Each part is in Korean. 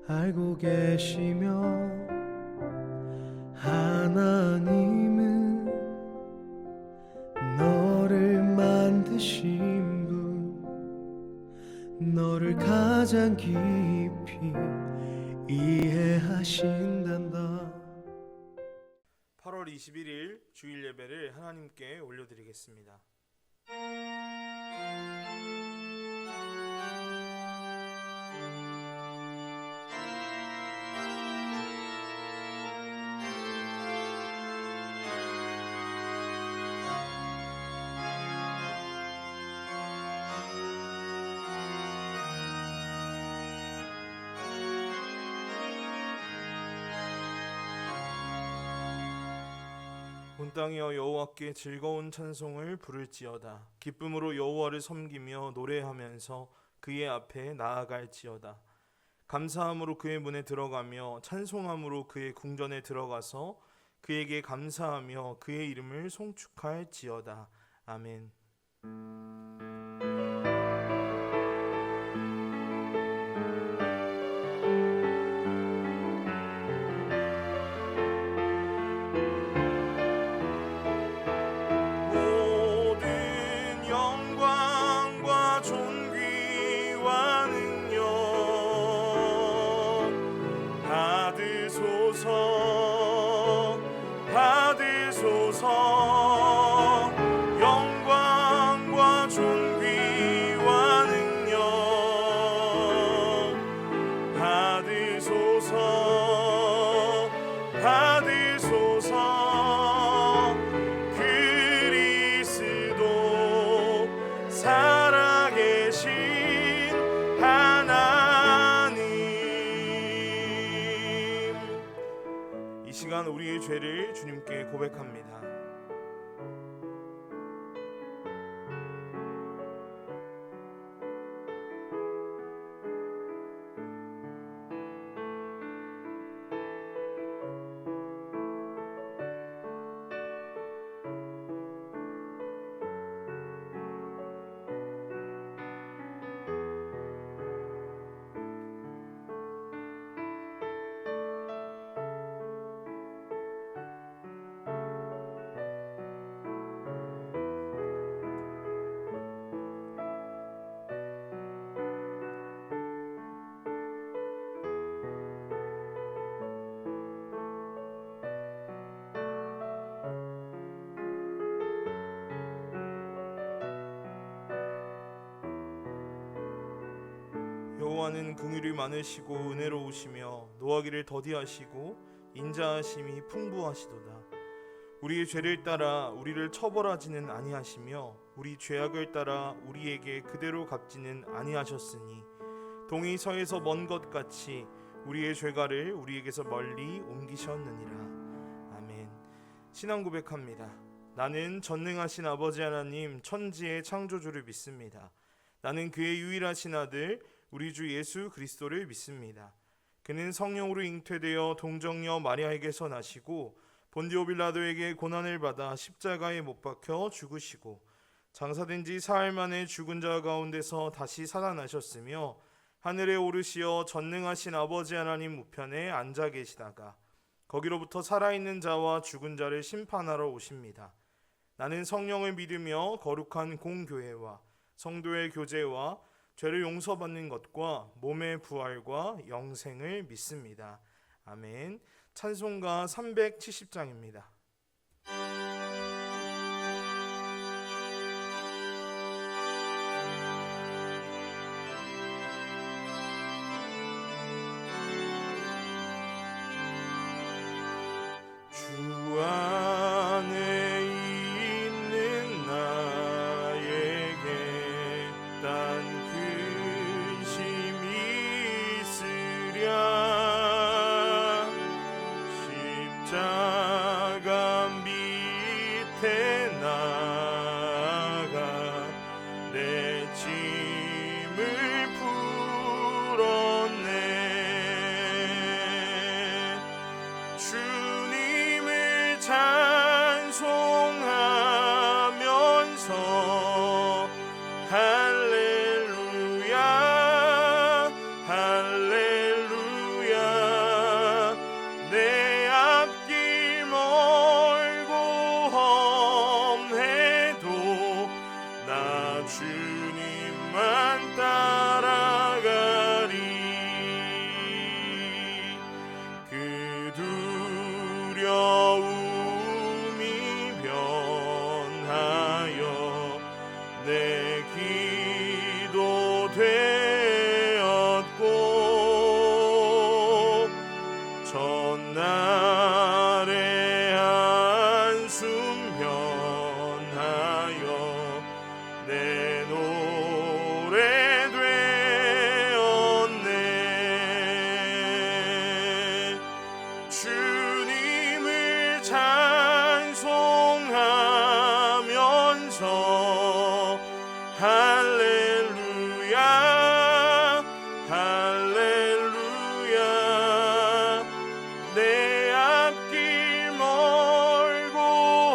알고 계시며 하나님은 너를 만드신 분, 너를 가장 깊이 이해하신단다. 8월 21일 주일 예배를 하나님께 올려드리겠습니다. 온 땅이여 여호와께 즐거운 찬송을 부를지어다. 기쁨으로 여호와를 섬기며 노래하면서 그의 앞에 나아갈지어다. 감사함으로 그의 문에 들어가며 찬송함으로 그의 궁전에 들어가서 그에게 감사하며 그의 이름을 송축할지어다. 아멘. 영광과 존귀와 능력 받으소서. 받으소서. 그리스도 살아계신 하나님, 이 시간 우리의 죄를 주님께 고백합니다. 여호와는 긍휼이 많으시고 은혜로우시며 노하기를 더디하시고 인자하심이 풍부하시도다. 우리의 죄를 따라 우리를 처벌하지는 아니하시며 우리 죄악을 따라 우리에게 그대로 갚지는 아니하셨으니 동이 서에서 먼 것 같이 우리의 죄가를 우리에게서 멀리 옮기셨느니라. 아멘. 신앙 고백합니다. 나는 전능하신 아버지 하나님 천지의 창조주를 믿습니다. 나는 그의 유일하신 아들 우리 주 예수 그리스도를 믿습니다. 그는 성령으로 잉태되어 동정녀 마리아에게서 나시고 본디오 빌라도에게 고난을 받아 십자가에 못 박혀 죽으시고 장사된 지 사흘 만에 죽은 자 가운데서 다시 살아나셨으며 하늘에 오르시어 전능하신 아버지 하나님 우편에 앉아 계시다가 거기로부터 살아있는 자와 죽은 자를 심판하러 오십니다. 나는 성령을 믿으며 거룩한 공교회와 성도의 교제와 죄를 용서받는 것과 몸의 부활과 영생을 믿습니다. 아멘. 찬송가 370장입니다. 주 안에 있는 나에게 딴 근심이 있으랴. 십자가 밑에 나가 내 짐을 풀었네. 주님을 찬송하면서 할렐루야 할렐루야 나의 한숨 변하여 내 노래 되었네. 주님을 찬송하면서 할렐루야 할렐루야. 내 앞길 멀고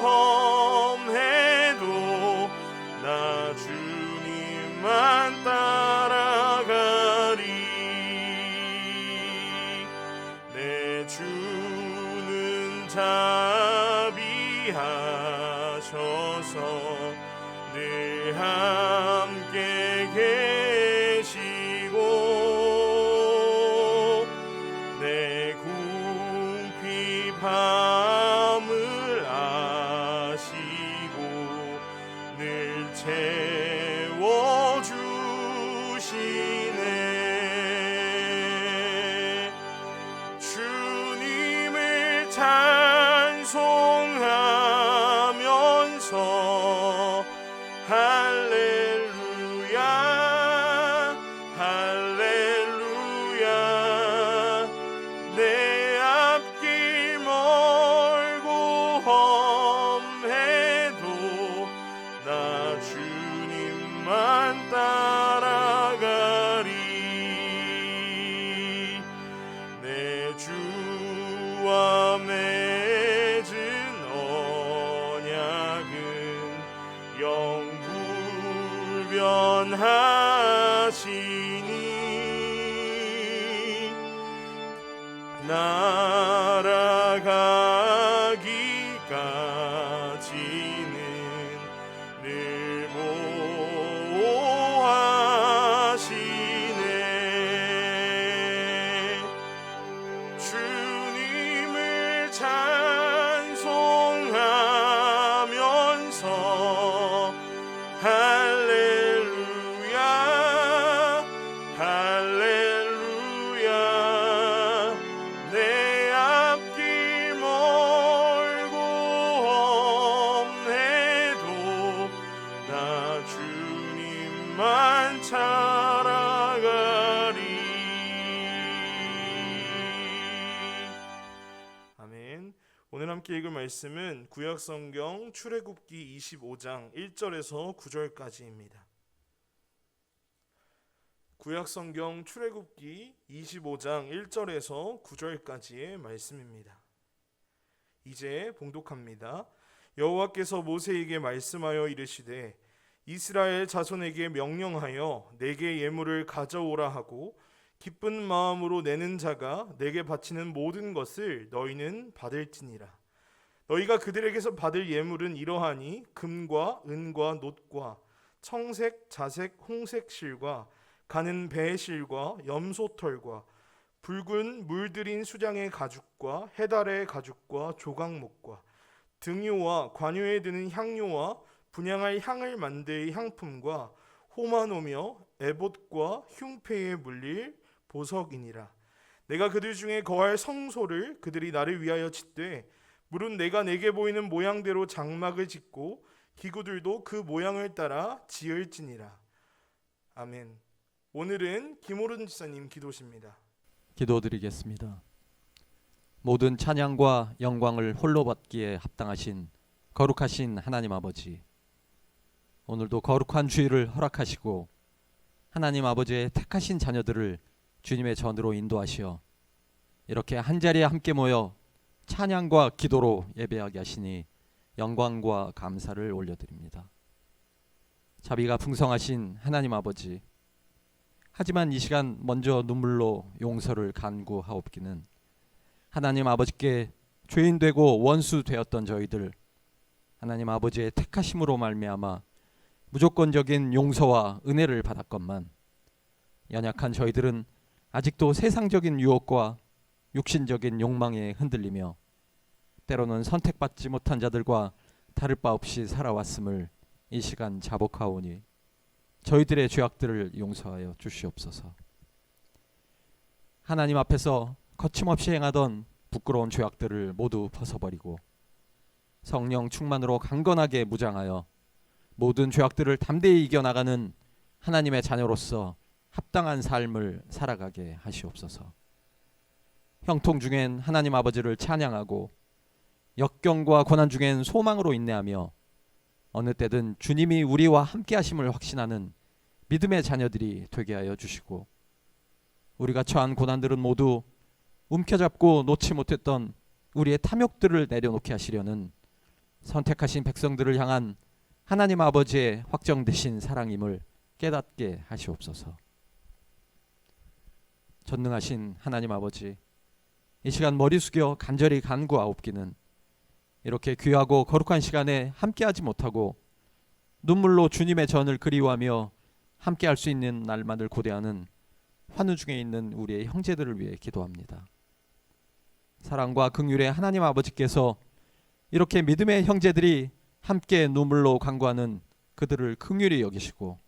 험해도 나 주님만 따라가리. 내 주는 자비하셔서 늘 함께 계시고 내 궁핍함을 아시고 늘 채워주시네. 주님을 찬송하면서 할렐루야 할렐루야. 내 앞길 멀고 험해도 나 주님만 따라가리. 내 주와 맺은 언약은 영불변하시니 날아가기까지는 늘 보호하시네. 주님을 찬송하면서 할렐루야 할렐루야. 내 앞길 멀고 험해도 나 주님만 따라가리. 아멘. 오늘 함께 읽을 말씀은 구약성경 출애굽기 25장 1절에서 9절까지입니다. 구약성경 출애굽기 25장 1절에서 9절까지의 말씀입니다. 이제 봉독합니다. 여호와께서 모세에게 말씀하여 이르시되 이스라엘 자손에게 명령하여 내게 예물을 가져오라 하고 기쁜 마음으로 내는 자가 내게 바치는 모든 것을 너희는 받을지니라. 너희가 그들에게서 받을 예물은 이러하니 금과 은과 놋과 청색, 자색, 홍색 실과 가는 배의 실과 염소털과 붉은 물들인 수장의 가죽과 해달의 가죽과 조각목과 등유와 관유에 드는 향료와 분향할 향을 만들 향품과 호마노며 에봇과 흉패에 물릴 보석이니라. 내가 그들 중에 거할 성소를 그들이 나를 위하여 짓되 물은 내가 내게 보이는 모양대로 장막을 짓고 기구들도 그 모양을 따라 지을지니라. 아멘. 오늘은 김오른 지사님 기도십니다. 기도드리겠습니다. 모든 찬양과 영광을 홀로 받기에 합당하신 거룩하신 하나님 아버지, 오늘도 거룩한 주일을 허락하시고 하나님 아버지의 택하신 자녀들을 주님의 전으로 인도하시어 이렇게 한자리에 함께 모여 찬양과 기도로 예배하게 하시니 영광과 감사를 올려드립니다. 자비가 풍성하신 하나님 아버지, 하지만 이 시간 먼저 눈물로 용서를 간구하옵기는 하나님 아버지께 죄인 되고 원수 되었던 저희들, 하나님 아버지의 택하심으로 말미암아 무조건적인 용서와 은혜를 받았건만 연약한 저희들은 아직도 세상적인 유혹과 육신적인 욕망에 흔들리며 때로는 선택받지 못한 자들과 다를 바 없이 살아왔음을 이 시간 자복하오니 저희들의 죄악들을 용서하여 주시옵소서. 하나님 앞에서 거침없이 행하던 부끄러운 죄악들을 모두 벗어버리고 성령 충만으로 강건하게 무장하여 모든 죄악들을 담대히 이겨나가는 하나님의 자녀로서 합당한 삶을 살아가게 하시옵소서. 형통 중엔 하나님 아버지를 찬양하고 역경과 고난 중엔 소망으로 인내하며 어느 때든 주님이 우리와 함께 하심을 확신하는 믿음의 자녀들이 되게 하여 주시고, 우리가 처한 고난들은 모두 움켜잡고 놓지 못했던 우리의 탐욕들을 내려놓게 하시려는 선택하신 백성들을 향한 하나님 아버지의 확정되신 사랑임을 깨닫게 하시옵소서. 전능하신 하나님 아버지, 이 시간 머리 숙여 간절히 간구하옵기는 이렇게 귀하고 거룩한 시간에 함께하지 못하고 눈물로 주님의 전을 그리워하며 함께할 수 있는 날만을 고대하는 환우 중에 있는 우리의 형제들을 위해 기도합니다. 사랑과 긍휼의 하나님 아버지께서 이렇게 믿음의 형제들이 함께 눈물로 간구하는 그들을 긍휼히 여기시고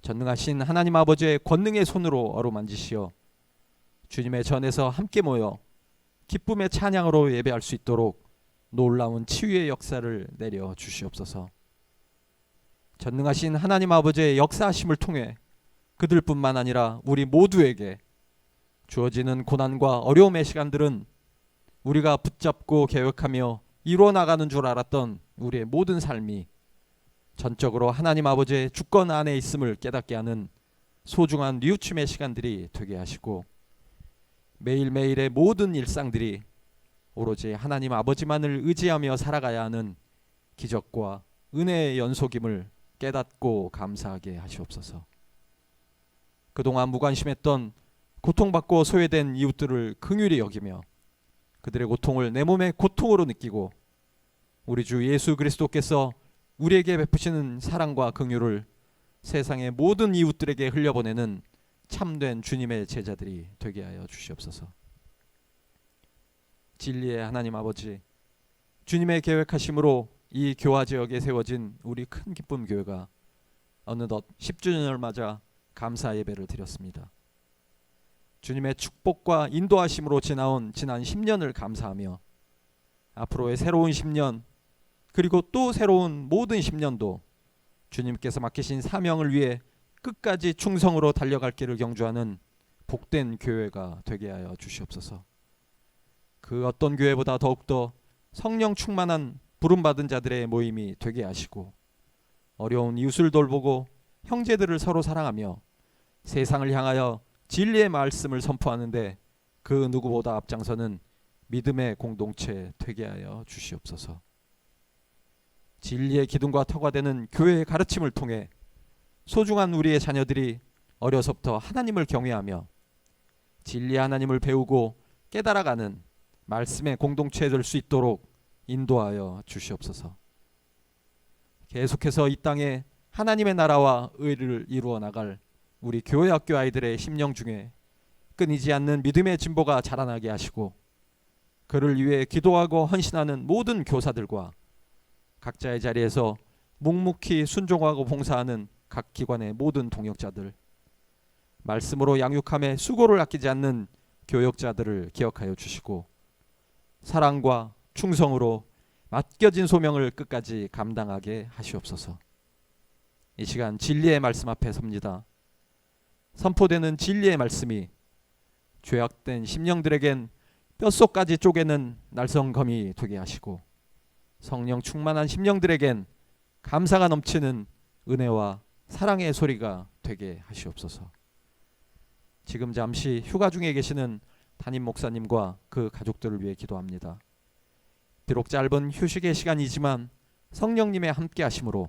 전능하신 하나님 아버지의 권능의 손으로 어루만지시어 주님의 전에서 함께 모여 기쁨의 찬양으로 예배할 수 있도록 놀라운 치유의 역사를 내려 주시옵소서. 전능하신 하나님 아버지의 역사하심을 통해 그들뿐만 아니라 우리 모두에게 주어지는 고난과 어려움의 시간들은 우리가 붙잡고 계획하며 이루어 나가는 줄 알았던 우리의 모든 삶이 전적으로 하나님 아버지의 주권 안에 있음을 깨닫게 하는 소중한 뉘우침의 시간들이 되게 하시고, 매일매일의 모든 일상들이 오로지 하나님 아버지만을 의지하며 살아가야 하는 기적과 은혜의 연속임을 깨닫고 감사하게 하시옵소서. 그동안 무관심했던 고통받고 소외된 이웃들을 긍휼히 여기며 그들의 고통을 내 몸의 고통으로 느끼고 우리 주 예수 그리스도께서 우리에게 베푸시는 사랑과 긍휼을 세상의 모든 이웃들에게 흘려보내는 참된 주님의 제자들이 되게 하여 주시옵소서. 진리의 하나님 아버지, 주님의 계획하심으로 이 교화 지역에 세워진 우리 큰 기쁨 교회가 어느덧 10주년을 맞아 감사 예배를 드렸습니다. 주님의 축복과 인도하심으로 지나온 지난 10년을 감사하며 앞으로의 새로운 10년 그리고 또 새로운 모든 10년도 주님께서 맡기신 사명을 위해 끝까지 충성으로 달려갈 길을 경주하는 복된 교회가 되게 하여 주시옵소서. 그 어떤 교회보다 더욱더 성령 충만한 부름받은 자들의 모임이 되게 하시고 어려운 이웃을 돌보고 형제들을 서로 사랑하며 세상을 향하여 진리의 말씀을 선포하는데 그 누구보다 앞장서는 믿음의 공동체 되게 하여 주시옵소서. 진리의 기둥과 터가 되는 교회의 가르침을 통해 소중한 우리의 자녀들이 어려서부터 하나님을 경외하며 진리의 하나님을 배우고 깨달아가는 말씀의 공동체에 될 수 있도록 인도하여 주시옵소서. 계속해서 이 땅에 하나님의 나라와 의를 이루어 나갈 우리 교회 학교 아이들의 심령 중에 끊이지 않는 믿음의 진보가 자라나게 하시고 그를 위해 기도하고 헌신하는 모든 교사들과 각자의 자리에서 묵묵히 순종하고 봉사하는 각 기관의 모든 동역자들, 말씀으로 양육함에 수고를 아끼지 않는 교역자들을 기억하여 주시고 사랑과 충성으로 맡겨진 소명을 끝까지 감당하게 하시옵소서. 이 시간 진리의 말씀 앞에 섭니다. 선포되는 진리의 말씀이 죄악된 심령들에겐 뼛속까지 쪼개는 날성검이 되게 하시고 성령 충만한 심령들에겐 감사가 넘치는 은혜와 사랑의 소리가 되게 하시옵소서. 지금 잠시 휴가 중에 계시는 담임 목사님과 그 가족들을 위해 기도합니다. 비록 짧은 휴식의 시간이지만 성령님의 함께 하심으로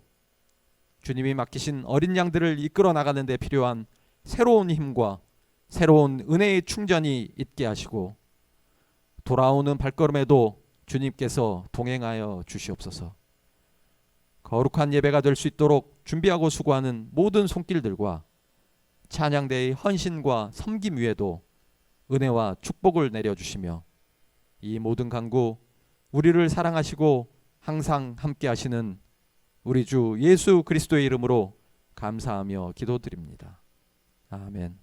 주님이 맡기신 어린 양들을 이끌어 나가는 데 필요한 새로운 힘과 새로운 은혜의 충전이 있게 하시고 돌아오는 발걸음에도 주님께서 동행하여 주시옵소서. 거룩한 예배가 될 수 있도록 준비하고 수고하는 모든 손길들과 찬양대의 헌신과 섬김 위에도 은혜와 축복을 내려주시며 이 모든 간구 우리를 사랑하시고 항상 함께 하시는 우리 주 예수 그리스도의 이름으로 감사하며 기도드립니다. 아멘.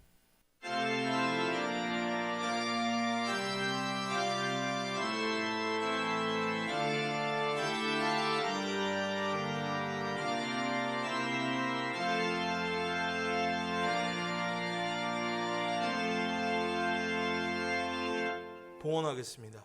봉헌하겠습니다.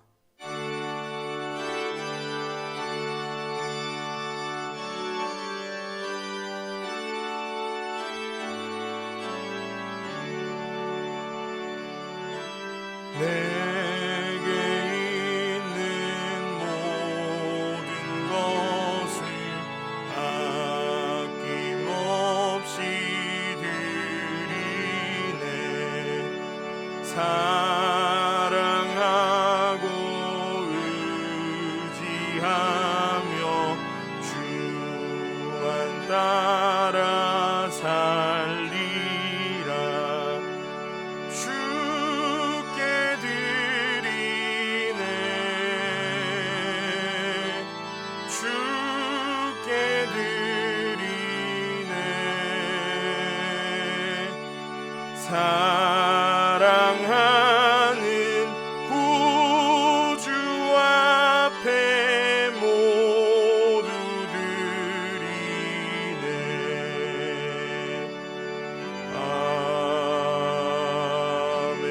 내게 있는 모든 것을 아낌없이 드리네. 사랑하고 의지하며 주만 따라 살리라. 주께 드리네. 주께 드리네. 사랑하는 구주 앞에 모두 드리네. 아멘.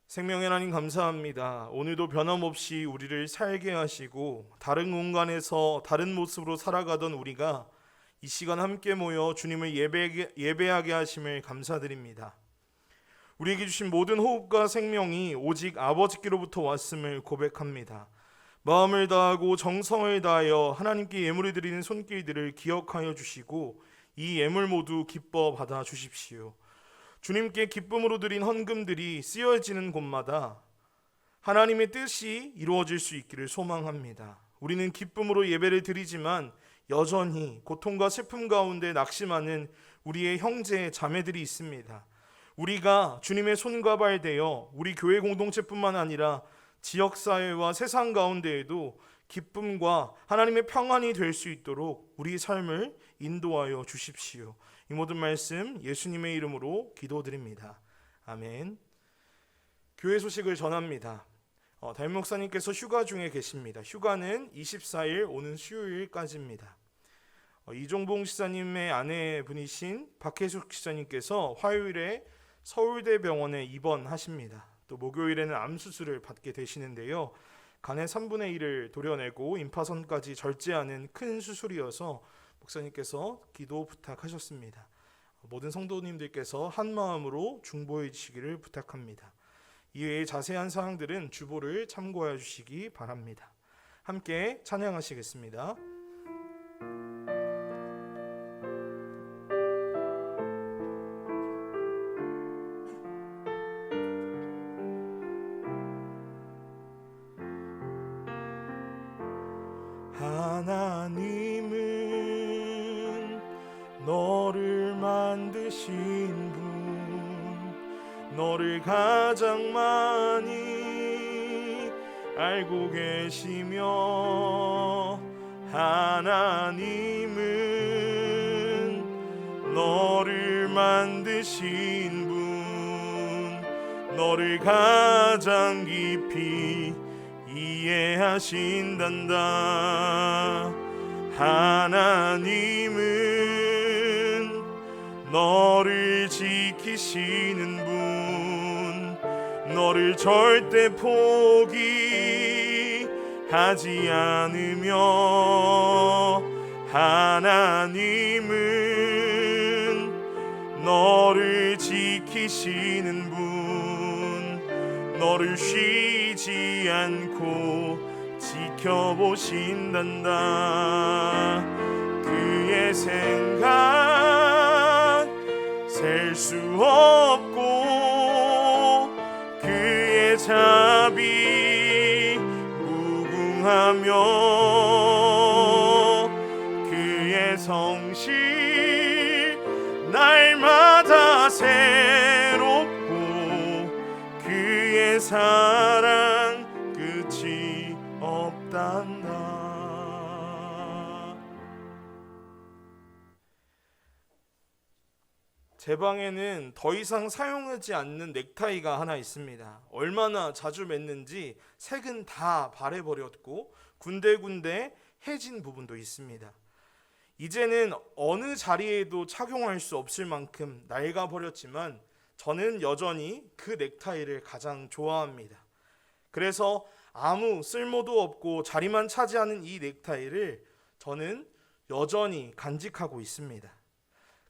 생명의 하나님 감사합니다. 오늘도 변함없이 우리를 살게 하시고 다른 공간에서 다른 모습으로 살아가던 우리가 이 시간 함께 모여 주님을 예배하게 하심을 감사드립니다. 우리에게 주신 모든 호흡과 생명이 오직 아버지께로부터 왔음을 고백합니다. 마음을 다하고 정성을 다하여 하나님께 예물을 드리는 손길들을 기억하여 주시고 이 예물 모두 기뻐 받아 주십시오. 주님께 기쁨으로 드린 헌금들이 쓰여지는 곳마다 하나님의 뜻이 이루어질 수 있기를 소망합니다. 우리는 기쁨으로 예배를 드리지만 여전히 고통과 슬픔 가운데 낙심하는 우리의 형제 자매들이 있습니다. 우리가 주님의 손과 발 되어 우리 교회 공동체뿐만 아니라 지역사회와 세상 가운데에도 기쁨과 하나님의 평안이 될 수 있도록 우리 삶을 인도하여 주십시오. 이 모든 말씀 예수님의 이름으로 기도드립니다. 아멘. 교회 소식을 전합니다. 담임 목사님께서 휴가 중에 계십니다. 휴가는 24일 오는 수요일까지입니다. 이종봉 지사님의 아내분이신 박혜숙 지사님께서 화요일에 서울대병원에 입원하십니다. 또 목요일에는 암 수술을 받게 되시는데요. 간의 3분의 1을 도려내고 임파선까지 절제하는 큰 수술이어서 목사님께서 기도 부탁하셨습니다. 모든 성도님들께서 한 마음으로 중보해 주시기를 부탁합니다. 이외의 자세한 사항들은 주보를 참고해 주시기 바랍니다. 함께 찬양하시겠습니다. 하나님은 너를 만드신 분, 너를 가장 많이 알고 계시며, 하나님은 너를 만드신 분, 너를 가장 깊이 이해하신단다. 하나님은 너를 지키시는 분, 너를 절대 포기하지 않으며, 하나님은 너를 지키시는 분, 너를 쉬지 않고 지켜보신단다. 그의 생각 셀 수 없고, 그의 자비 무궁하며, 그의 성실 날마다 새롭고, 그의 사랑 끝이 없단다. 제 방에는 더 이상 사용하지 않는 넥타이가 하나 있습니다. 얼마나 자주 맸는지 색은 다 바래버렸고 군데군데 해진 부분도 있습니다. 이제는 어느 자리에도 착용할 수 없을 만큼 낡아버렸지만 저는 여전히 그 넥타이를 가장 좋아합니다. 그래서 아무 쓸모도 없고 자리만 차지하는 이 넥타이를 저는 여전히 간직하고 있습니다.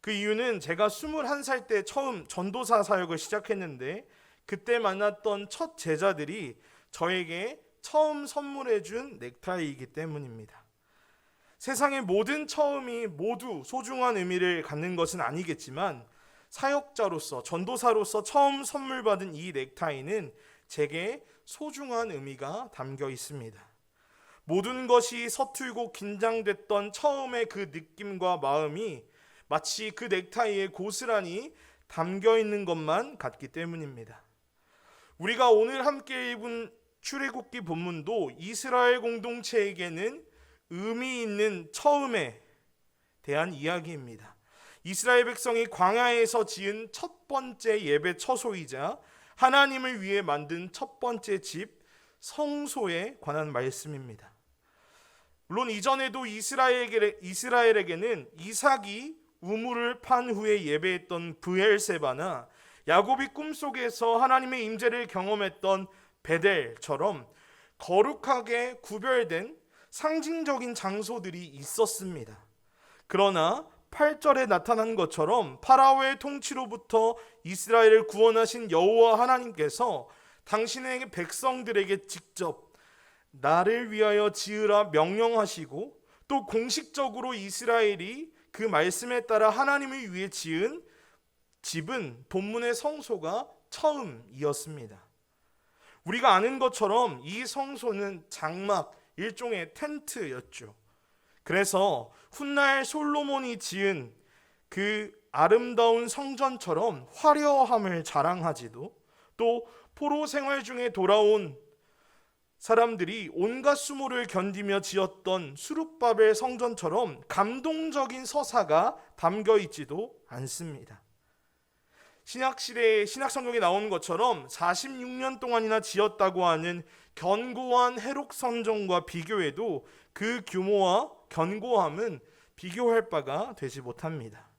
그 이유는 제가 21살 때 처음 전도사 사역을 시작했는데 그때 만났던 첫 제자들이 저에게 처음 선물해 준 넥타이이기 때문입니다. 세상의 모든 처음이 모두 소중한 의미를 갖는 것은 아니겠지만 사역자로서 전도사로서 처음 선물 받은 이 넥타이는 제게 소중한 의미가 담겨 있습니다. 모든 것이 서툴고 긴장됐던 처음의 그 느낌과 마음이 마치 그 넥타이에 고스란히 담겨 있는 것만 같기 때문입니다. 우리가 오늘 함께 읽은 출애굽기 본문도 이스라엘 공동체에게는 의미 있는 처음에 대한 이야기입니다. 이스라엘 백성이 광야에서 지은 첫 번째 예배 처소이자 하나님을 위해 만든 첫 번째 집 성소에 관한 말씀입니다. 물론 이전에도 이스라엘에게는 이삭이 우물을 판 후에 예배했던 브엘세바나 야곱이 꿈속에서 하나님의 임재를 경험했던 베델처럼 거룩하게 구별된 상징적인 장소들이 있었습니다. 그러나 8절에 나타난 것처럼 파라오의 통치로부터 이스라엘을 구원하신 여호와 하나님께서 당신의 백성들에게 직접 나를 위하여 지으라 명령하시고 또 공식적으로 이스라엘이 그 말씀에 따라 하나님을 위해 지은 집은 본문의 성소가 처음이었습니다. 우리가 아는 것처럼 이 성소는 장막, 일종의 텐트였죠. 그래서 훗날 솔로몬이 지은 그 아름다운 성전처럼 화려함을 자랑하지도 또 포로 생활 중에 돌아온 사람들이 온갖 수모를 견디며 지었던 수룹바벨 성전처럼 감동적인 서사가 담겨 있지도 않습니다. 신약시대에 신약성경에 나오는 것처럼 46년 동안이나 지었다고 하는 견고한 해록 성전과 비교해도 그 규모와 견고함은 비교할 바가 되지 못합니다.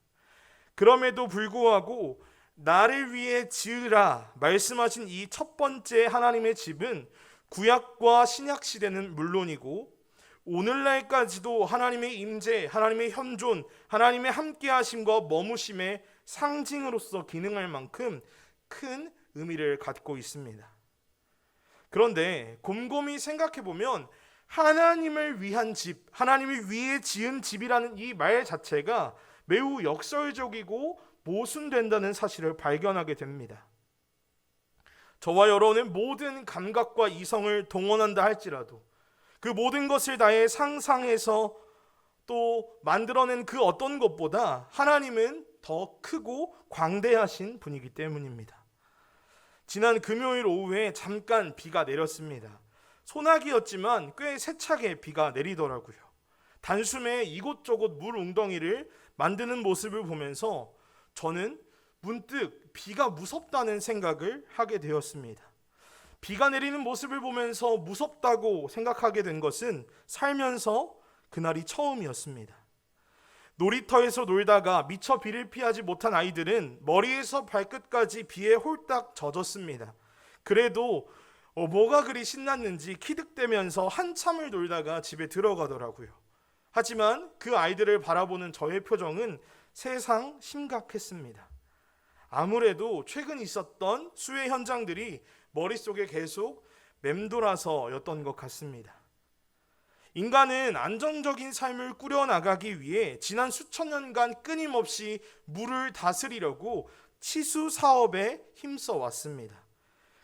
그럼에도 불구하고 나를 위해 지으라 말씀하신 이 첫 번째 하나님의 집은 구약과 신약 시대는 물론이고 오늘날까지도 하나님의 임재, 하나님의 현존, 하나님의 함께하심과 머무심의 상징으로서 기능할 만큼 큰 의미를 갖고 있습니다. 그런데 곰곰이 생각해 보면 하나님을 위한 집, 하나님을 위해 지은 집이라는 이 말 자체가 매우 역설적이고 모순된다는 사실을 발견하게 됩니다. 저와 여러분은 모든 감각과 이성을 동원한다 할지라도 그 모든 것을 다해 상상해서 또 만들어낸 그 어떤 것보다 하나님은 더 크고 광대하신 분이기 때문입니다. 지난 금요일 오후에 잠깐 비가 내렸습니다. 소나기였지만 꽤 세차게 비가 내리더라고요. 단숨에 이곳저곳 물 웅덩이를 만드는 모습을 보면서 저는 문득 비가 무섭다는 생각을 하게 되었습니다. 비가 내리는 모습을 보면서 무섭다고 생각하게 된 것은 살면서 그날이 처음이었습니다. 놀이터에서 놀다가 미처 비를 피하지 못한 아이들은 머리에서 발끝까지 비에 홀딱 젖었습니다. 그래도 뭐가 그리 신났는지 키득대면서 한참을 놀다가 집에 들어가더라고요. 하지만 그 아이들을 바라보는 저의 표정은 세상 심각했습니다. 아무래도 최근 있었던 수해 현장들이 머릿속에 계속 맴돌아서였던 것 같습니다. 인간은 안정적인 삶을 꾸려나가기 위해 지난 수천 년간 끊임없이 물을 다스리려고 치수 사업에 힘써 왔습니다.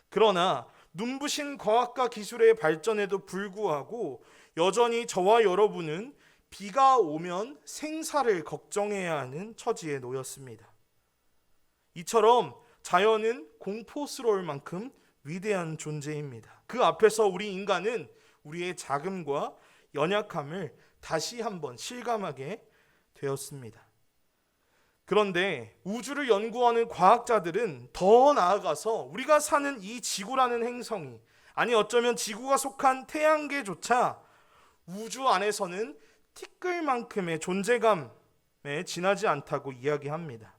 그러나 눈부신 과학과 기술의 발전에도 불구하고 여전히 저와 여러분은 비가 오면 생사를 걱정해야 하는 처지에 놓였습니다. 이처럼 자연은 공포스러울 만큼 위대한 존재입니다. 그 앞에서 우리 인간은 우리의 자금과 연약함을 다시 한번 실감하게 되었습니다. 그런데 우주를 연구하는 과학자들은 더 나아가서 우리가 사는 이 지구라는 행성이, 아니 어쩌면 지구가 속한 태양계조차 우주 안에서는 티끌만큼의 존재감에 지나지 않다고 이야기합니다.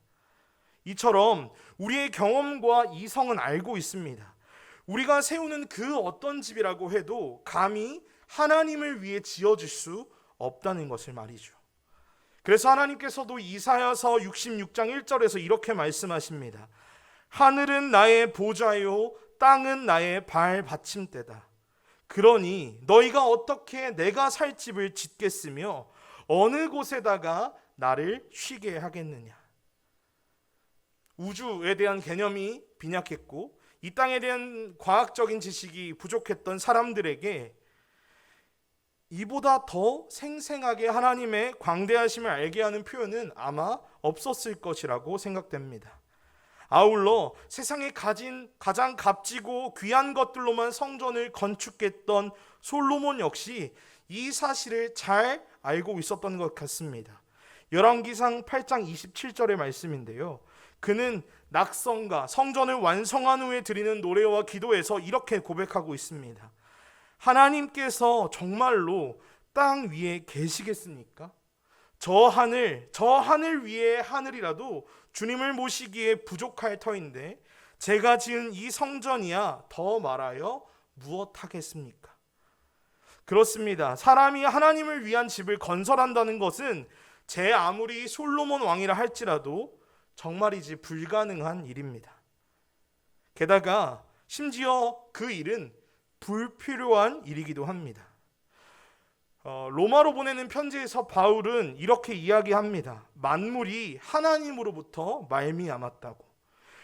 이처럼 우리의 경험과 이성은 알고 있습니다. 우리가 세우는 그 어떤 집이라고 해도 감히 하나님을 위해 지어질 수 없다는 것을 말이죠. 그래서 하나님께서도 이사야서 66장 1절에서 이렇게 말씀하십니다. 하늘은 나의 보좌요 땅은 나의 발 받침대다. 그러니 너희가 어떻게 내가 살 집을 짓겠으며 어느 곳에다가 나를 쉬게 하겠느냐. 우주에 대한 개념이 빈약했고 이 땅에 대한 과학적인 지식이 부족했던 사람들에게 이보다 더 생생하게 하나님의 광대하심을 알게 하는 표현은 아마 없었을 것이라고 생각됩니다. 아울러 세상에 가진 가장 값지고 귀한 것들로만 성전을 건축했던 솔로몬 역시 이 사실을 잘 알고 있었던 것 같습니다. 열왕기상 8장 27절의 말씀인데요. 그는 낙성과 성전을 완성한 후에 드리는 노래와 기도에서 이렇게 고백하고 있습니다. 하나님께서 정말로 땅 위에 계시겠습니까? 저 하늘 위의 하늘이라도 주님을 모시기에 부족할 터인데 제가 지은 이 성전이야 더 말하여 무엇하겠습니까? 그렇습니다. 사람이 하나님을 위한 집을 건설한다는 것은 제 아무리 솔로몬 왕이라 할지라도 정말이지 불가능한 일입니다. 게다가 심지어 그 일은 불필요한 일이기도 합니다. 로마로 보내는 편지에서 바울은 이렇게 이야기합니다. 만물이 하나님으로부터 말미암았다고.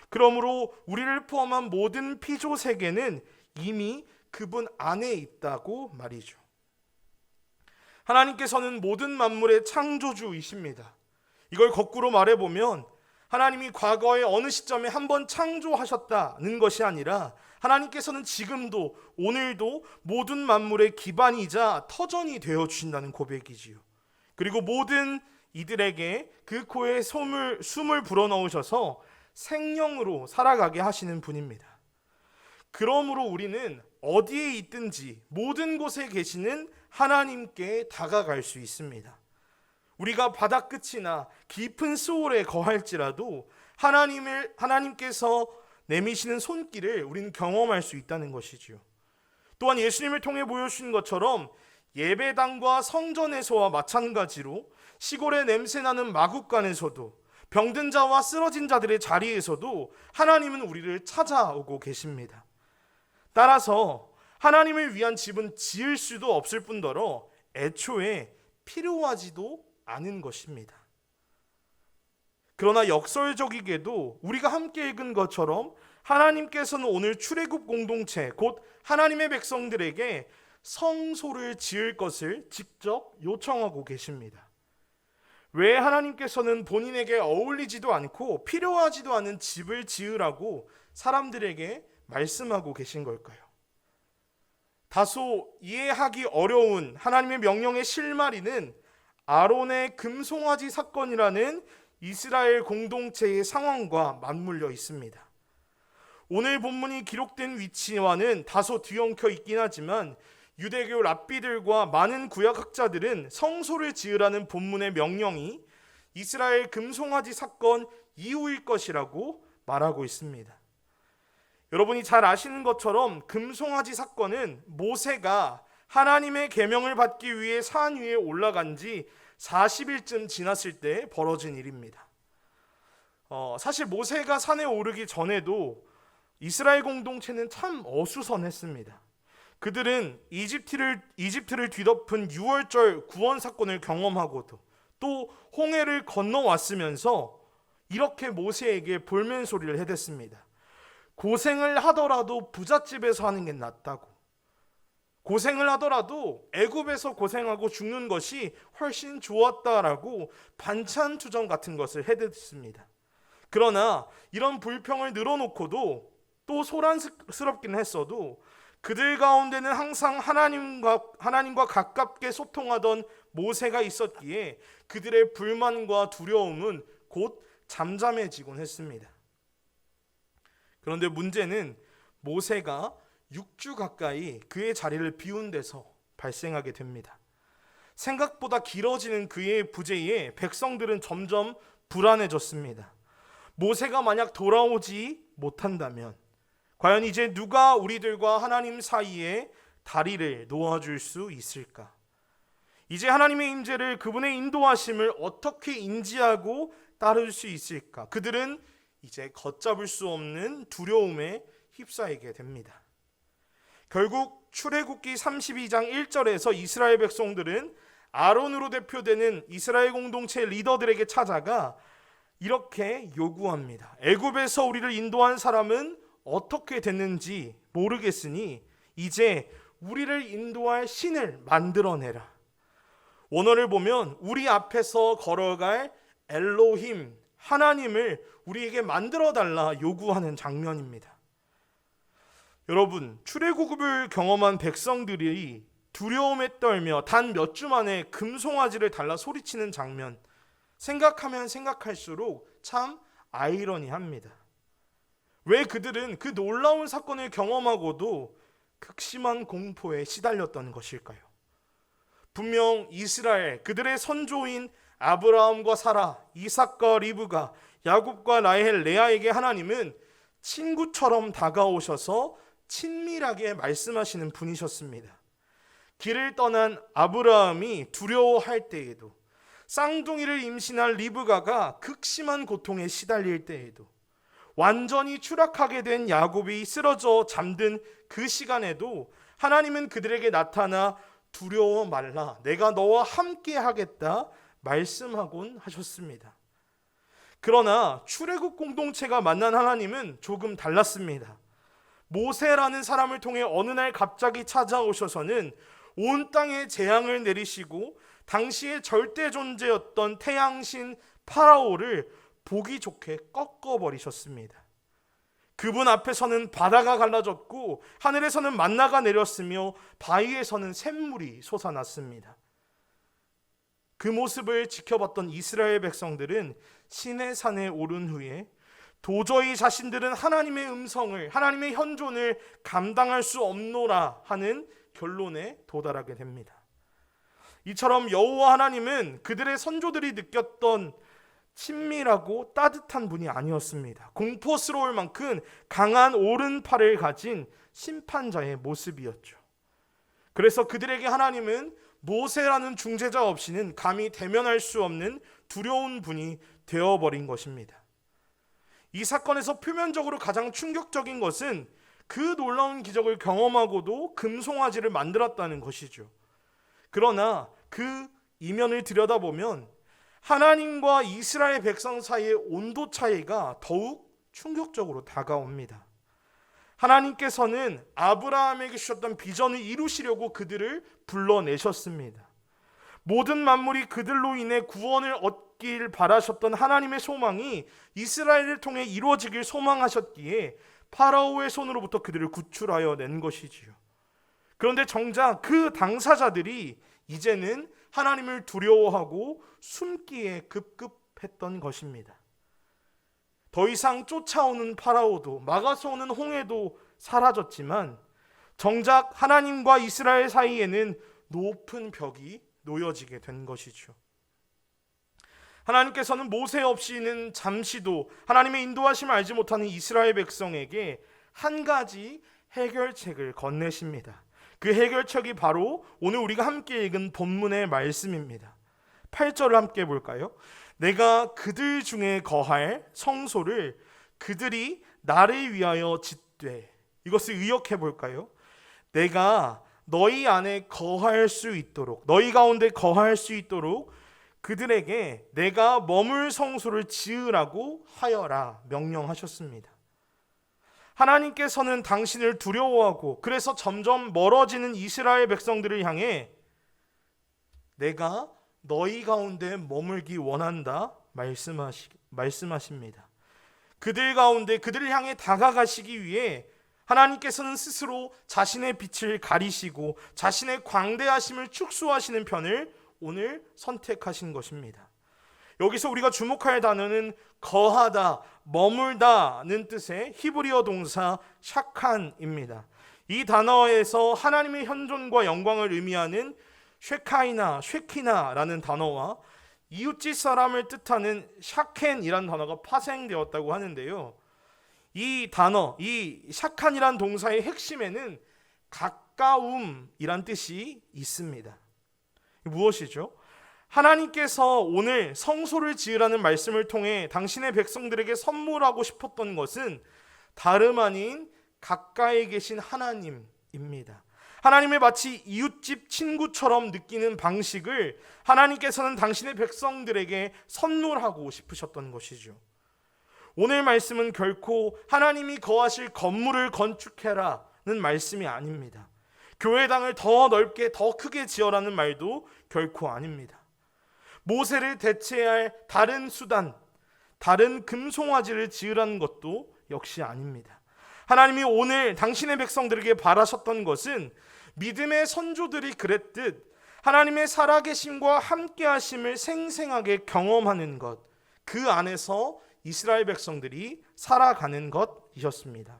그러므로 우리를 포함한 모든 피조 세계는 이미 그분 안에 있다고 말이죠. 하나님께서는 모든 만물의 창조주이십니다. 이걸 거꾸로 말해보면 하나님이 과거의 어느 시점에 한번 창조하셨다는 것이 아니라 하나님께서는 지금도 오늘도 모든 만물의 기반이자 터전이 되어 주신다는 고백이지요. 그리고 모든 이들에게 그 코에 숨을 불어넣으셔서 생명으로 살아가게 하시는 분입니다. 그러므로 우리는 어디에 있든지 모든 곳에 계시는 하나님께 다가갈 수 있습니다. 우리가 바다 끝이나 깊은 수월에 거할지라도 하나님께서 내미시는 손길을 우리는 경험할 수 있다는 것이지요. 또한 예수님을 통해 보여주신 것처럼 예배당과 성전에서와 마찬가지로 시골에 냄새나는 마국간에서도 병든 자와 쓰러진 자들의 자리에서도 하나님은 우리를 찾아오고 계십니다. 따라서 하나님을 위한 집은 지을 수도 없을 뿐더러 애초에 필요하지도 않은 것입니다. 그러나 역설적이게도 우리가 함께 읽은 것처럼 하나님께서는 오늘 출애굽 공동체 곧 하나님의 백성들에게 성소를 지을 것을 직접 요청하고 계십니다. 왜 하나님께서는 본인에게 어울리지도 않고 필요하지도 않은 집을 지으라고 사람들에게 말씀하고 계신 걸까요? 다소 이해하기 어려운 하나님의 명령의 실마리는 아론의 금송아지 사건이라는 이스라엘 공동체의 상황과 맞물려 있습니다. 오늘 본문이 기록된 위치와는 다소 뒤엉켜 있긴 하지만 유대교 랍비들과 많은 구약학자들은 성소를 지으라는 본문의 명령이 이스라엘 금송아지 사건 이후일 것이라고 말하고 있습니다. 여러분이 잘 아시는 것처럼 금송아지 사건은 모세가 하나님의 계명을 받기 위해 산 위에 올라간 지 40일쯤 지났을 때 벌어진 일입니다. 사실 모세가 산에 오르기 전에도 이스라엘 공동체는 참 어수선했습니다. 그들은 이집트를 뒤덮은 6월절 구원 사건을 경험하고도 또 홍해를 건너왔으면서 이렇게 모세에게 볼멘소리를 해댔습니다. 고생을 하더라도 부잣집에서 하는 게 낫다고. 고생을 하더라도 애굽에서 고생하고 죽는 것이 훨씬 좋았다라고 반찬 투정 같은 것을 해댔습니다. 그러나 이런 불평을 늘어놓고도 또 소란스럽긴 했어도 그들 가운데는 항상 하나님과 가깝게 소통하던 모세가 있었기에 그들의 불만과 두려움은 곧 잠잠해지곤 했습니다. 그런데 문제는 모세가 6주 가까이 그의 자리를 비운 데서 발생하게 됩니다. 생각보다 길어지는 그의 부재에 백성들은 점점 불안해졌습니다. 모세가 만약 돌아오지 못한다면 과연 이제 누가 우리들과 하나님 사이에 다리를 놓아줄 수 있을까? 이제 하나님의 임재를, 그분의 인도하심을 어떻게 인지하고 따를 수 있을까? 그들은 이제 걷잡을 수 없는 두려움에 휩싸이게 됩니다. 결국 출애굽기 32장 1절에서 이스라엘 백성들은 아론으로 대표되는 이스라엘 공동체 리더들에게 찾아가 이렇게 요구합니다. 애굽에서 우리를 인도한 사람은 어떻게 됐는지 모르겠으니 이제 우리를 인도할 신을 만들어내라. 원어를 보면 우리 앞에서 걸어갈 엘로힘, 하나님을 우리에게 만들어달라 요구하는 장면입니다. 여러분, 출애굽을 경험한 백성들이 두려움에 떨며 단 몇 주 만에 금송아지를 달라 소리치는 장면, 생각하면 생각할수록 참 아이러니합니다. 왜 그들은 그 놀라운 사건을 경험하고도 극심한 공포에 시달렸던 것일까요? 분명 이스라엘, 그들의 선조인 아브라함과 사라, 이삭과 리브가, 야곱과 라헬, 레아에게 하나님은 친구처럼 다가오셔서 친밀하게 말씀하시는 분이셨습니다. 길을 떠난 아브라함이 두려워할 때에도, 쌍둥이를 임신한 리브가가 극심한 고통에 시달릴 때에도, 완전히 추락하게 된 야곱이 쓰러져 잠든 그 시간에도 하나님은 그들에게 나타나 두려워 말라, 내가 너와 함께 하겠다 말씀하곤 하셨습니다. 그러나 출애굽 공동체가 만난 하나님은 조금 달랐습니다. 모세라는 사람을 통해 어느 날 갑자기 찾아오셔서는 온 땅에 재앙을 내리시고 당시의 절대 존재였던 태양신 파라오를 보기 좋게 꺾어버리셨습니다. 그분 앞에서는 바다가 갈라졌고 하늘에서는 만나가 내렸으며 바위에서는 샘물이 솟아났습니다. 그 모습을 지켜봤던 이스라엘 백성들은 시내산에 오른 후에 도저히 자신들은 하나님의 음성을, 하나님의 현존을 감당할 수 없노라 하는 결론에 도달하게 됩니다. 이처럼 여호와 하나님은 그들의 선조들이 느꼈던 친밀하고 따뜻한 분이 아니었습니다. 공포스러울 만큼 강한 오른팔을 가진 심판자의 모습이었죠. 그래서 그들에게 하나님은 모세라는 중재자 없이는 감히 대면할 수 없는 두려운 분이 되어버린 것입니다. 이 사건에서 표면적으로 가장 충격적인 것은 그 놀라운 기적을 경험하고도 금송아지를 만들었다는 것이죠. 그러나 그 이면을 들여다보면 하나님과 이스라엘 백성 사이의 온도 차이가 더욱 충격적으로 다가옵니다. 하나님께서는 아브라함에게 주셨던 비전을 이루시려고 그들을 불러내셨습니다. 모든 만물이 그들로 인해 구원을 얻길 바라셨던 하나님의 소망이 이스라엘을 통해 이루어지길 소망하셨기에 파라오의 손으로부터 그들을 구출하여 낸 것이지요. 그런데 정작 그 당사자들이 이제는 하나님을 두려워하고 숨기에 급급했던 것입니다. 더 이상 쫓아오는 파라오도 막아서 오는 홍해도 사라졌지만 정작 하나님과 이스라엘 사이에는 높은 벽이 놓여지게 된 것이죠. 하나님께서는 모세 없이는 잠시도 하나님의 인도하심을 알지 못하는 이스라엘 백성에게 한 가지 해결책을 건네십니다. 그 해결책이 바로 오늘 우리가 함께 읽은 본문의 말씀입니다. 8절을 함께 볼까요? 내가 그들 중에 거할 성소를 그들이 나를 위하여 짓되, 이것을 의역해 볼까요? 내가 너희 안에 거할 수 있도록, 너희 가운데 거할 수 있도록 그들에게 내가 머물 성소를 지으라고 하여라 명령하셨습니다. 하나님께서는 당신을 두려워하고 그래서 점점 멀어지는 이스라엘 백성들을 향해 내가 너희 가운데 머물기 원한다 말씀하십니다. 그들 가운데 그들을 향해 다가가시기 위해 하나님께서는 스스로 자신의 빛을 가리시고 자신의 광대하심을 축소하시는 편을 오늘 선택하신 것입니다. 여기서 우리가 주목할 단어는 거하다, 머물다는 뜻의 히브리어 동사 샤칸입니다. 이 단어에서 하나님의 현존과 영광을 의미하는 쉐카이나, 쉐키나라는 단어와 이웃집 사람을 뜻하는 샤켄이라는 단어가 파생되었다고 하는데요. 이 단어, 이 샤칸이란 동사의 핵심에는 가까움이란 뜻이 있습니다. 무엇이죠? 하나님께서 오늘 성소를 지으라는 말씀을 통해 당신의 백성들에게 선물하고 싶었던 것은 다름 아닌 가까이 계신 하나님입니다. 하나님을 마치 이웃집 친구처럼 느끼는 방식을 하나님께서는 당신의 백성들에게 선물하고 싶으셨던 것이죠. 오늘 말씀은 결코 하나님이 거하실 건물을 건축해라는 말씀이 아닙니다. 교회당을 더 넓게 더 크게 지어라는 말도 결코 아닙니다. 모세를 대체할 다른 수단, 다른 금송아지를 지으라는 것도 역시 아닙니다. 하나님이 오늘 당신의 백성들에게 바라셨던 것은 믿음의 선조들이 그랬듯 하나님의 살아계심과 함께하심을 생생하게 경험하는 것, 그 안에서 이스라엘 백성들이 살아가는 것이었습니다.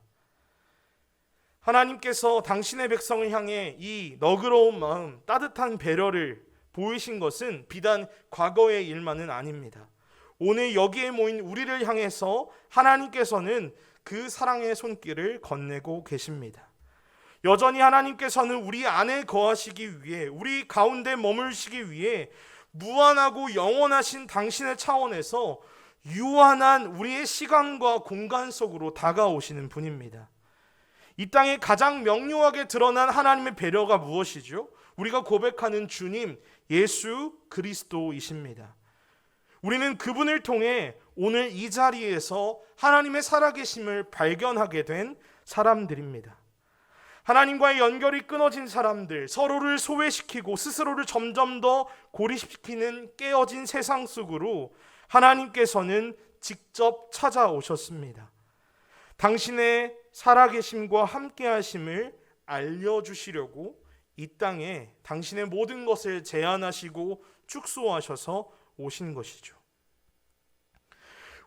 하나님께서 당신의 백성을 향해 이 너그러운 마음, 따뜻한 배려를 보이신 것은 비단 과거의 일만은 아닙니다. 오늘 여기에 모인 우리를 향해서 하나님께서는 그 사랑의 손길을 건네고 계십니다. 여전히 하나님께서는 우리 안에 거하시기 위해, 우리 가운데 머물시기 위해 무한하고 영원하신 당신의 차원에서 유한한 우리의 시간과 공간 속으로 다가오시는 분입니다. 이 땅에 가장 명료하게 드러난 하나님의 배려가 무엇이죠? 우리가 고백하는 주님 예수 그리스도이십니다. 우리는 그분을 통해 오늘 이 자리에서 하나님의 살아계심을 발견하게 된 사람들입니다. 하나님과의 연결이 끊어진 사람들, 서로를 소외시키고 스스로를 점점 더 고립시키는 깨어진 세상 속으로 하나님께서는 직접 찾아오셨습니다. 당신의 살아계심과 함께하심을 알려주시려고 이 땅에 당신의 모든 것을 제안하시고 축소하셔서 오신 것이죠.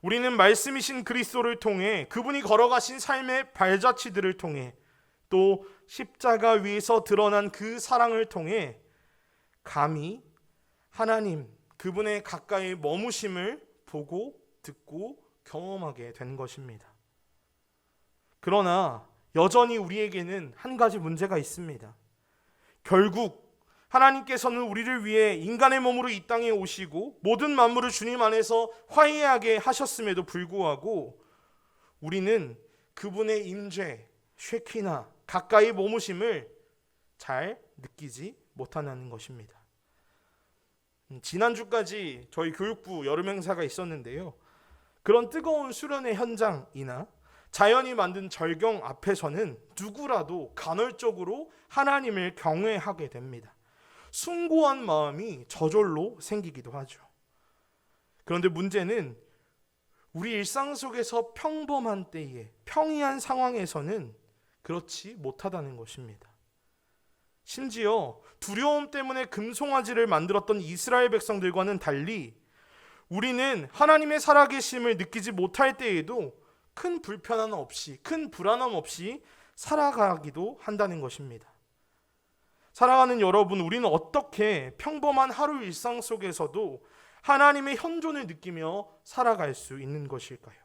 우리는 말씀이신 그리스도를 통해 그분이 걸어가신 삶의 발자취들을 통해 또 십자가 위에서 드러난 그 사랑을 통해 감히 하나님 그분의 가까이 머무심을 보고 듣고 경험하게 된 것입니다. 그러나 여전히 우리에게는 한 가지 문제가 있습니다. 결국 하나님께서는 우리를 위해 인간의 몸으로 이 땅에 오시고 모든 만물을 주님 안에서 화해하게 하셨음에도 불구하고 우리는 그분의 임재, 쉐키나 가까이 머무심을 잘 느끼지 못하는 것입니다. 지난주까지 저희 교육부 여름 행사가 있었는데요. 그런 뜨거운 수련의 현장이나 자연이 만든 절경 앞에서는 누구라도 간헐적으로 하나님을 경외하게 됩니다. 숭고한 마음이 저절로 생기기도 하죠. 그런데 문제는 우리 일상 속에서 평범한 때에 평이한 상황에서는 그렇지 못하다는 것입니다. 심지어 두려움 때문에 금송아지를 만들었던 이스라엘 백성들과는 달리 우리는 하나님의 살아계심을 느끼지 못할 때에도 큰 불편함 없이, 큰 불안함 없이 살아가기도 한다는 것입니다. 사랑하는 여러분, 우리는 어떻게 평범한 하루 일상 속에서도 하나님의 현존을 느끼며 살아갈 수 있는 것일까요?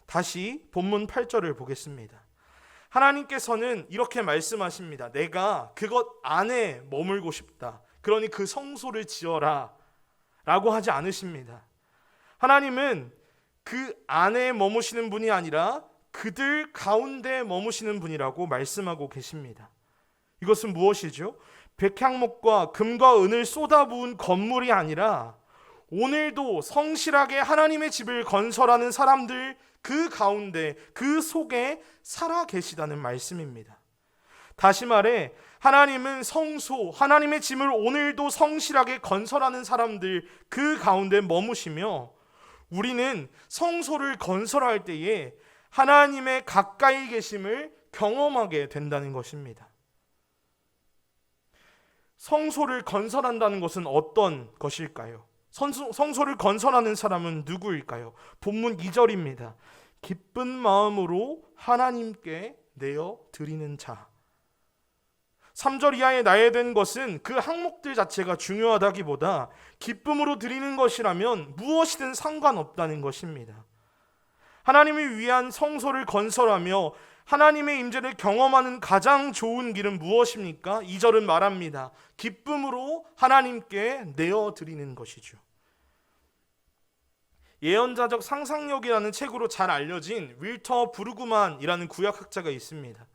다시 본문 8절을 보겠습니다. 하나님께서는 이렇게 말씀하십니다. 내가 그것 안에 머물고 싶다. 그러니 그 성소를 지어라 라고 하지 않으십니다. 하나님은 그 안에 머무시는 분이 아니라 그들 가운데 머무시는 분이라고 말씀하고 계십니다. 이것은 무엇이죠? 백향목과 금과 은을 쏟아부은 건물이 아니라 오늘도 성실하게 하나님의 집을 건설하는 사람들 그 가운데 그 속에 살아 계시다는 말씀입니다. 다시 말해 하나님은 성소, 하나님의 집을 오늘도 성실하게 건설하는 사람들 그 가운데 머무시며 우리는 성소를 건설할 때에 하나님의 가까이 계심을 경험하게 된다는 것입니다. 성소를 건설한다는 것은 어떤 것일까요? 성소를 건설하는 사람은 누구일까요? 본문 2절입니다. 기쁜 마음으로 하나님께 내어 드리는 자. 3절 이하에 나열된 것은 그 항목들 자체가 중요하다기보다 기쁨으로 드리는 것이라면 무엇이든 상관없다는 것입니다. 하나님을 위한 성소를 건설하며 하나님의 임재를 경험하는 가장 좋은 길은 무엇입니까? 2절은 말합니다. 기쁨으로 하나님께 내어드리는 것이죠. 예언자적 상상력이라는 책으로 잘 알려진 윌터 부르그만이라는 구약학자가 있습니다.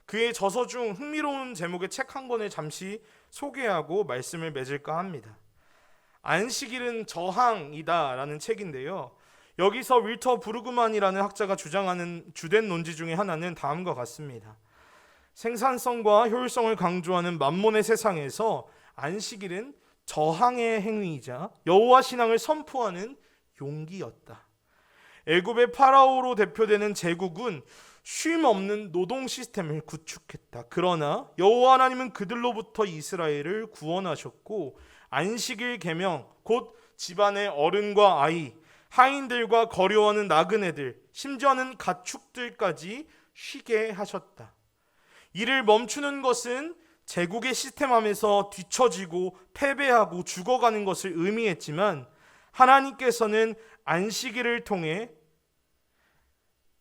그의 저서 중 흥미로운 제목의 책 한 권을 잠시 소개하고 말씀을 맺을까 합니다. 안식일은 저항이다 라는 책인데요. 여기서 윌터 부르그만이라는 학자가 주장하는 주된 논지 중에 하나는 다음과 같습니다. 생산성과 효율성을 강조하는 만몬의 세상에서 안식일은 저항의 행위이자 여호와 신앙을 선포하는 용기였다. 애굽의 파라오로 대표되는 제국은 쉼 없는 노동 시스템을 구축했다. 그러나 여호와 하나님은 그들로부터 이스라엘을 구원하셨고 안식일 계명, 곧 집안의 어른과 아이, 하인들과 거류하는 나그네들, 심지어는 가축들까지 쉬게 하셨다. 이를 멈추는 것은 제국의 시스템 안에서 뒤처지고 패배하고 죽어가는 것을 의미했지만 하나님께서는 안식일을 통해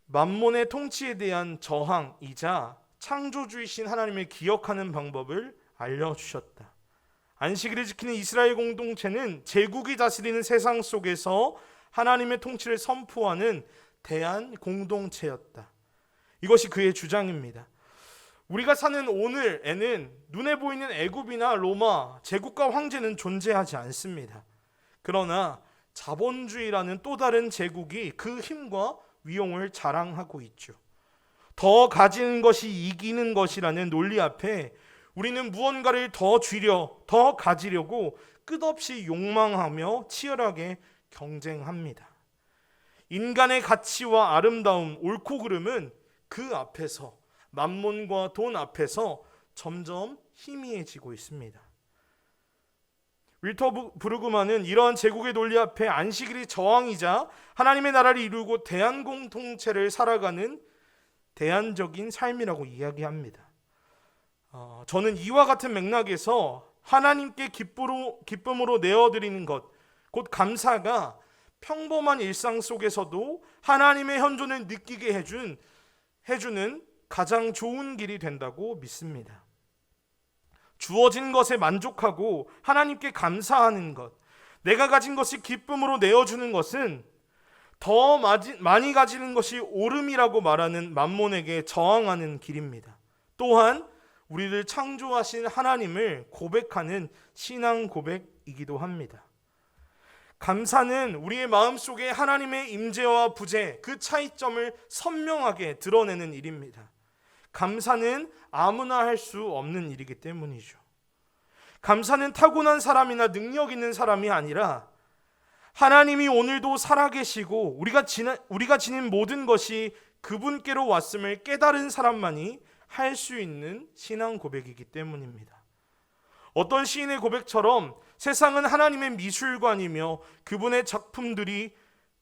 만몬의 통치에 대한 저항이자 창조주이신 하나님을 기억하는 방법을 알려주셨다. 안식일을 지키는 이스라엘 공동체는 제국이 다스리는 세상 속에서 하나님의 통치를 선포하는 대한 공동체였다. 이것이 그의 주장입니다. 우리가 사는 오늘에는 눈에 보이는 애굽이나 로마, 제국과 황제는 존재하지 않습니다. 그러나 자본주의라는 또 다른 제국이 그 힘과 위용을 자랑하고 있죠. 더 가지는 것이 이기는 것이라는 논리 앞에 우리는 무언가를 더 쥐려, 더 가지려고 끝없이 욕망하며 치열하게 경쟁합니다. 인간의 가치와 아름다움, 옳고 그름은 그 앞에서, 만몬과 돈 앞에서 점점 희미해지고 있습니다. 윌터 부르그만은 이러한 제국의 논리 앞에 안식일이 저항이자 하나님의 나라를 이루고 대한 공동체를 살아가는 대안적인 삶이라고 이야기합니다. 저는 이와 같은 맥락에서 하나님께 기쁨으로 내어드리는 것, 곧 감사가 평범한 일상 속에서도 하나님의 현존을 느끼게 해주는 가장 좋은 길이 된다고 믿습니다. 주어진 것에 만족하고 하나님께 감사하는 것, 내가 가진 것을 기쁨으로 내어주는 것은 더 많이 가지는 것이 옳음이라고 말하는 만몬에게 저항하는 길입니다. 또한 우리를 창조하신 하나님을 고백하는 신앙 고백이기도 합니다. 감사는 우리의 마음속에 하나님의 임재와 부재, 그 차이점을 선명하게 드러내는 일입니다. 감사는 아무나 할 수 없는 일이기 때문이죠. 감사는 타고난 사람이나 능력 있는 사람이 아니라 하나님이 오늘도 살아계시고 우리가 지닌 모든 것이 그분께로 왔음을 깨달은 사람만이 할 수 있는 신앙 고백이기 때문입니다. 어떤 시인의 고백처럼 세상은 하나님의 미술관이며 그분의 작품들이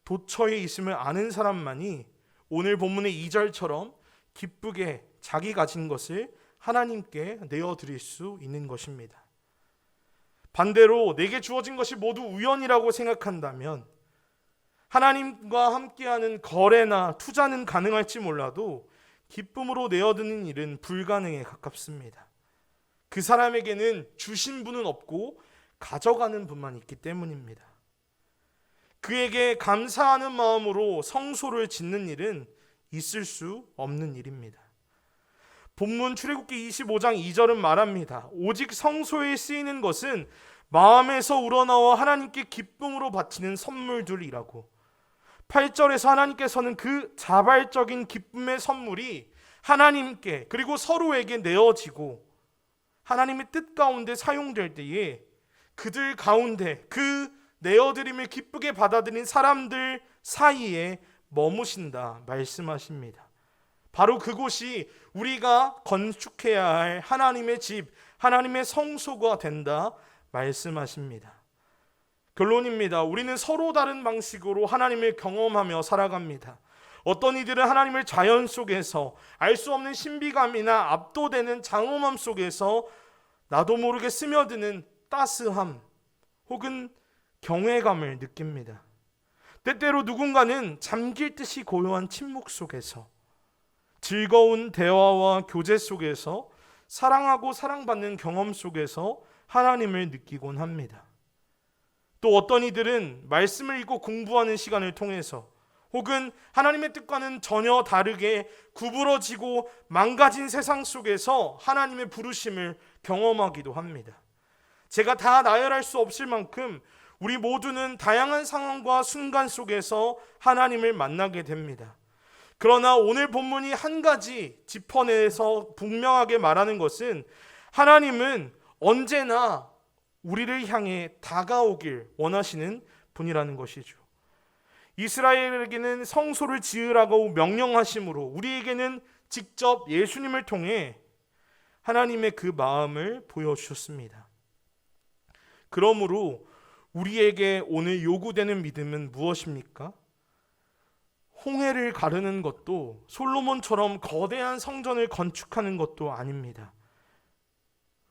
도처에 있음을 아는 사람만이 오늘 본문의 2절처럼 기쁘게 자기 가진 것을 하나님께 내어드릴 수 있는 것입니다. 반대로 내게 주어진 것이 모두 우연이라고 생각한다면 하나님과 함께하는 거래나 투자는 가능할지 몰라도 기쁨으로 내어드는 일은 불가능에 가깝습니다. 그 사람에게는 주신 분은 없고 가져가는 분만 있기 때문입니다. 그에게 감사하는 마음으로 성소를 짓는 일은 있을 수 없는 일입니다. 본문 출애굽기 25장 2절은 말합니다. 오직 성소에 쓰이는 것은 마음에서 우러나와 하나님께 기쁨으로 바치는 선물들이라고. 8절에서 하나님께서는 그 자발적인 기쁨의 선물이 하나님께 그리고 서로에게 내어지고 하나님의 뜻 가운데 사용될 때에 그들 가운데 그 내어드림을 기쁘게 받아들인 사람들 사이에 머무신다 말씀하십니다. 바로 그곳이 우리가 건축해야 할 하나님의 집, 하나님의 성소가 된다 말씀하십니다. 결론입니다. 우리는 서로 다른 방식으로 하나님을 경험하며 살아갑니다. 어떤 이들은 하나님을 자연 속에서 알 수 없는 신비감이나 압도되는 장엄함 속에서 나도 모르게 스며드는 따스함 혹은 경외감을 느낍니다. 때때로 누군가는 잠길 듯이 고요한 침묵 속에서, 즐거운 대화와 교제 속에서, 사랑하고 사랑받는 경험 속에서 하나님을 느끼곤 합니다. 또 어떤 이들은 말씀을 읽고 공부하는 시간을 통해서, 혹은 하나님의 뜻과는 전혀 다르게 구부러지고 망가진 세상 속에서 하나님의 부르심을 경험하기도 합니다. 제가 다 나열할 수 없을 만큼 우리 모두는 다양한 상황과 순간 속에서 하나님을 만나게 됩니다. 그러나 오늘 본문이 한 가지 짚어내서 분명하게 말하는 것은, 하나님은 언제나 우리를 향해 다가오길 원하시는 분이라는 것이죠. 이스라엘에게는 성소를 지으라고 명령하심으로 우리에게는 직접 예수님을 통해 하나님의 그 마음을 보여주셨습니다. 그러므로 우리에게 오늘 요구되는 믿음은 무엇입니까? 홍해를 가르는 것도 솔로몬처럼 거대한 성전을 건축하는 것도 아닙니다.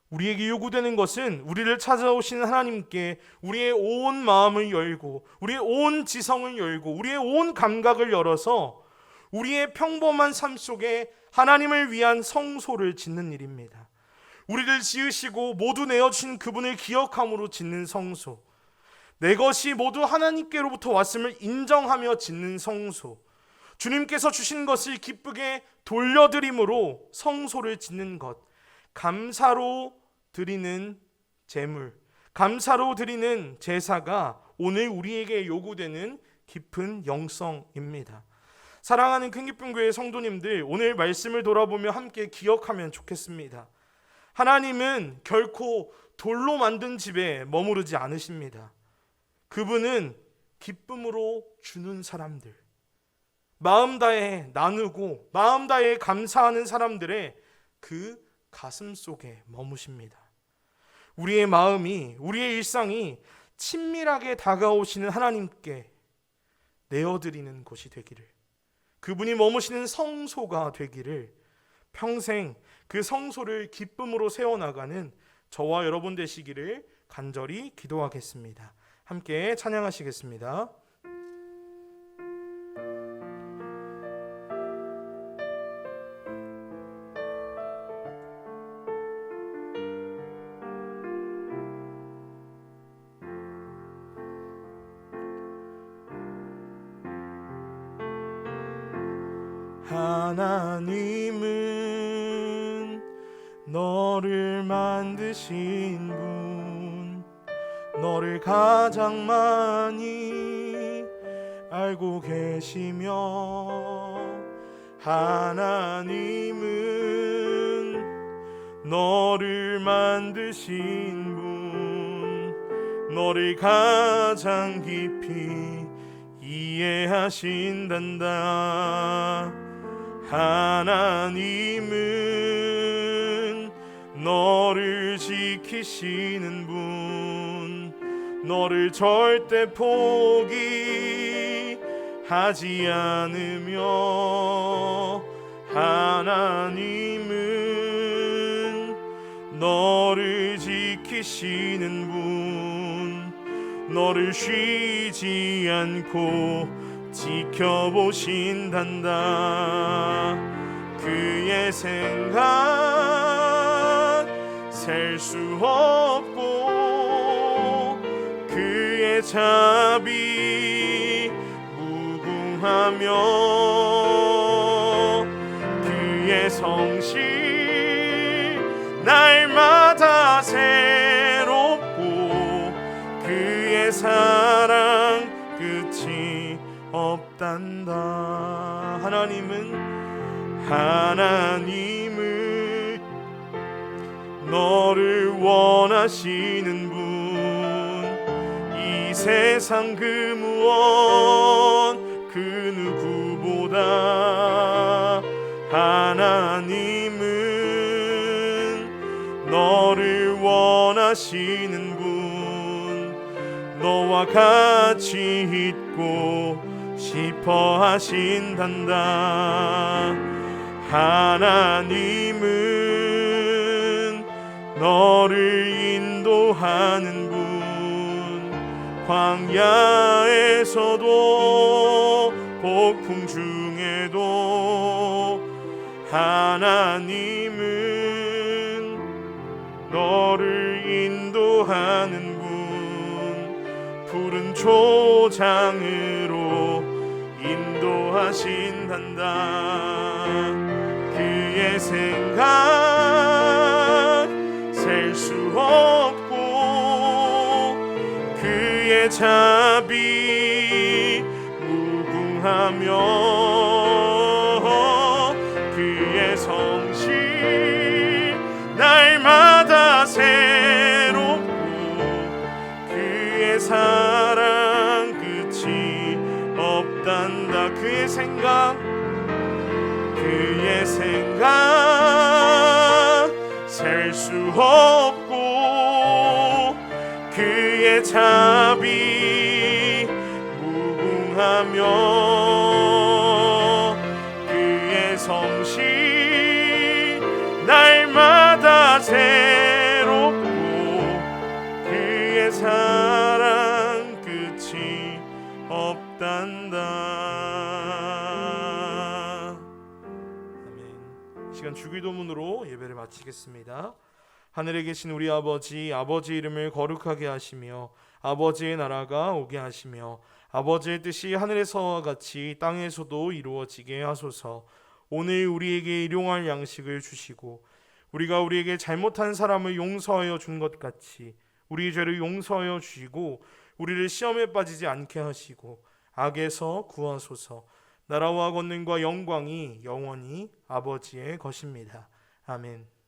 우리에게 요구되는 것은 우리를 찾아오시는 하나님께 우리의 온 마음을 열고, 우리의 온 지성을 열고, 우리의 온 감각을 열어서 우리의 평범한 삶 속에 하나님을 위한 성소를 짓는 일입니다. 우리를 지으시고 모두 내어주신 그분을 기억함으로 짓는 성소, 내 것이 모두 하나님께로부터 왔음을 인정하며 짓는 성소, 주님께서 주신 것을 기쁘게 돌려드림으로 성소를 짓는 것, 감사로 드리는 제물, 감사로 드리는 제사가 오늘 우리에게 요구되는 깊은 영성입니다. 사랑하는 큰기쁨교회 성도님들, 오늘 말씀을 돌아보며 함께 기억하면 좋겠습니다. 하나님은 결코 돌로 만든 집에 머무르지 않으십니다. 그분은 기쁨으로 주는 사람들, 마음 다해 나누고 마음 다해 감사하는 사람들의 그 가슴 속에 머무십니다. 우리의 마음이, 우리의 일상이 친밀하게 다가오시는 하나님께 내어드리는 곳이 되기를, 그분이 머무시는 성소가 되기를, 평생 그 성소를 기쁨으로 세워나가는 저와 여러분 되시기를 간절히 기도하겠습니다. 함께 찬양하시겠습니다. 하나님은 너를 만드신 분, 너를 가장 많이 알고 계시며, 하나님은 너를 만드신 분, 너를 가장 깊이 이해하신단다. 하나님은 너를 지키시는 분, 너를 절대 포기하지 않으며, 하나님은 너를 지키시는 분, 너를 쉬지 않고 지켜보신단다. 그의 생각 셀 수 없고, 그의 자비 무궁하며, 그의 성실 날마다 새롭고, 그의 사랑 끝이 없단다. 하나님은 너를 원하시는 분, 이 세상 그 무엇 그 누구보다 하나님은 너를 원하시는 분, 너와 같이 있고 싶어 하신단다. 하나님은 너를 인도하는 분, 광야에서도 폭풍 중에도 하나님은 너를 인도하는 분, 푸른 초장으로 인도하신단다. 그의 생각 셀 수 없고 그의 자비 무궁하며 그의 성실 날마다 새롭고 그의 사랑 끝이 없단다. 그의 생각 셀 수 없고 그의 자비 무궁하며 그의 성실 날마다 새롭고 그의 사랑 끝이 없단다. 아멘. 이 시간 주기도문으로 예배를 마치겠습니다. 하늘에 계신 우리 아버지, 아버지 이름을 거룩하게 하시며 아버지의 나라가 오게 하시며 아버지의 뜻이 하늘에서와 같이 땅에서도 이루어지게 하소서. 오늘 우리에게 일용할 양식을 주시고 우리가 우리에게 잘못한 사람을 용서하여 준 것 같이 우리 죄를 용서하여 주시고 우리를 시험에 빠지지 않게 하시고 악에서 구하소서. 나라와 권능과 영광이 영원히 아버지의 것입니다. 아멘.